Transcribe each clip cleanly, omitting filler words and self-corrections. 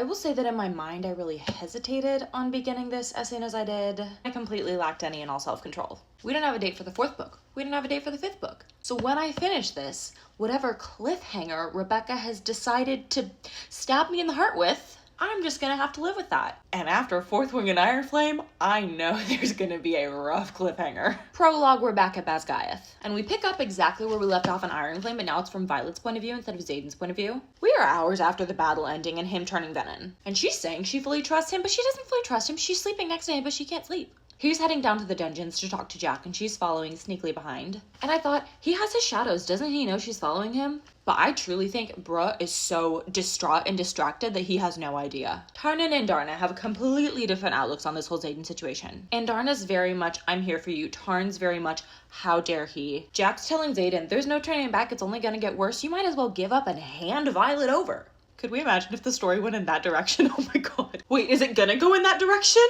I will say that in my mind, I really hesitated on beginning this as soon as I did. I completely lacked any and all self-control. We didn't have a date for the 4th book. We didn't have a date for the 5th book. So when I finish this, whatever cliffhanger Rebecca has decided to stab me in the heart with, I'm just gonna have to live with that. And after 4th Wing and Iron Flame, I know there's gonna be a rough cliffhanger. Prologue, we're back at Basgiath. And we pick up exactly where we left off on Iron Flame, but now it's from Violet's point of view instead of Xaden's point of view. We are hours after the battle ending and him turning Venom. And she's saying she fully trusts him, but she doesn't fully trust him. She's sleeping next to him, but she can't sleep. He's heading down to the dungeons to talk to Jack, and she's following sneakily behind. And I thought, he has his shadows. Doesn't he know she's following him? But I truly think Bruh is so distraught and distracted that he has no idea. Tarnan and Darna have completely different outlooks on this whole Xaden situation. And Darna's very much, I'm here for you. Tarn's very much, how dare he. Jack's telling Xaden, there's no turning back. It's only gonna get worse. You might as well give up and hand Violet over. Could we imagine if the story went in that direction? Oh my god. Wait, is it gonna go in that direction?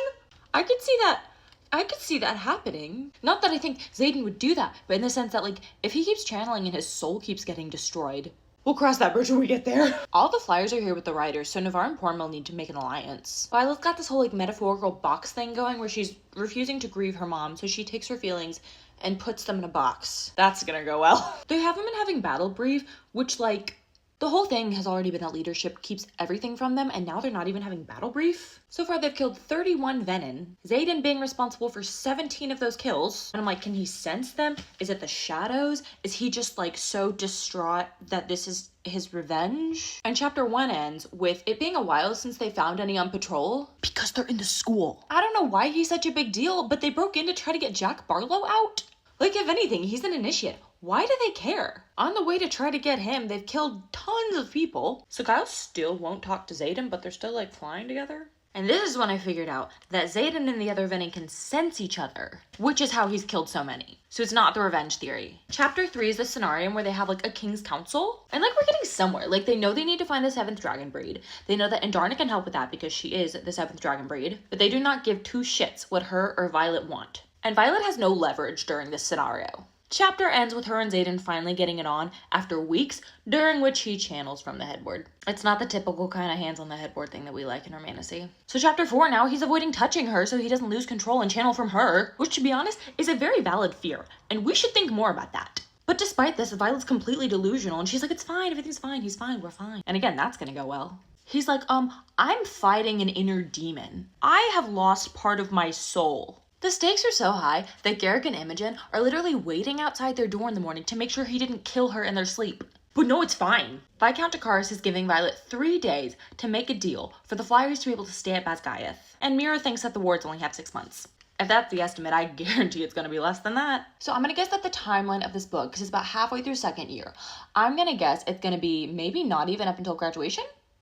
I could see that happening. Not that I think Xaden would do that, but in the sense that, like, if he keeps channeling and his soul keeps getting destroyed, we'll cross that bridge when we get there. All the flyers are here with the riders, so Navarre and Pornmill need to make an alliance. Violet's got this whole, like, metaphorical box thing going where she's refusing to grieve her mom, so she takes her feelings and puts them in a box. That's gonna go well. They haven't been having battle brief, which, like, the whole thing has already been that leadership keeps everything from them, and now they're not even having battle brief. So far, they've killed 31 Venom. Xaden being responsible for 17 of those kills. And I'm like, can he sense them? Is it the shadows? Is he just, like, so distraught that this is his revenge? And chapter 1 ends with it being a while since they found any on patrol. Because they're in the school. I don't know why he's such a big deal, but they broke in to try to get Jack Barlow out. Like, if anything, he's an initiate. Why do they care? On the way to try to get him, they've killed tons of people. So Kyle still won't talk to Xaden, but they're still, like, flying together. And this is when I figured out that Xaden and the other Venom can sense each other, which is how he's killed so many. So it's not the revenge theory. Chapter 3 is the scenario where they have, like, a king's council. And, like, we're getting somewhere. Like, they know they need to find the 7th dragon breed. They know that Andarna can help with that because she is the 7th dragon breed. But they do not give two shits what her or Violet want. And Violet has no leverage during this scenario. Chapter ends with her and Xaden finally getting it on after weeks, during which he channels from the headboard. It's not the typical kind of hands on the headboard thing that we like in Romantasy. So chapter 4 now, he's avoiding touching her so he doesn't lose control and channel from her, which to be honest is a very valid fear, and we should think more about that. But despite this, Violet's completely delusional and she's like, it's fine, everything's fine, he's fine, we're fine. And again, that's gonna go well. He's like, I'm fighting an inner demon. I have lost part of my soul. The stakes are so high that Garrick and Imogen are literally waiting outside their door in the morning to make sure he didn't kill her in their sleep. But no, it's fine. Viscount Takaris is giving Violet 3 days to make a deal for the Flyers to be able to stay at Basgiath. And Mira thinks that the wards only have 6 months. If that's the estimate, I guarantee it's going to be less than that. So I'm going to guess that the timeline of this book, because it's about halfway through 2nd year, I'm going to guess it's going to be maybe not even up until graduation.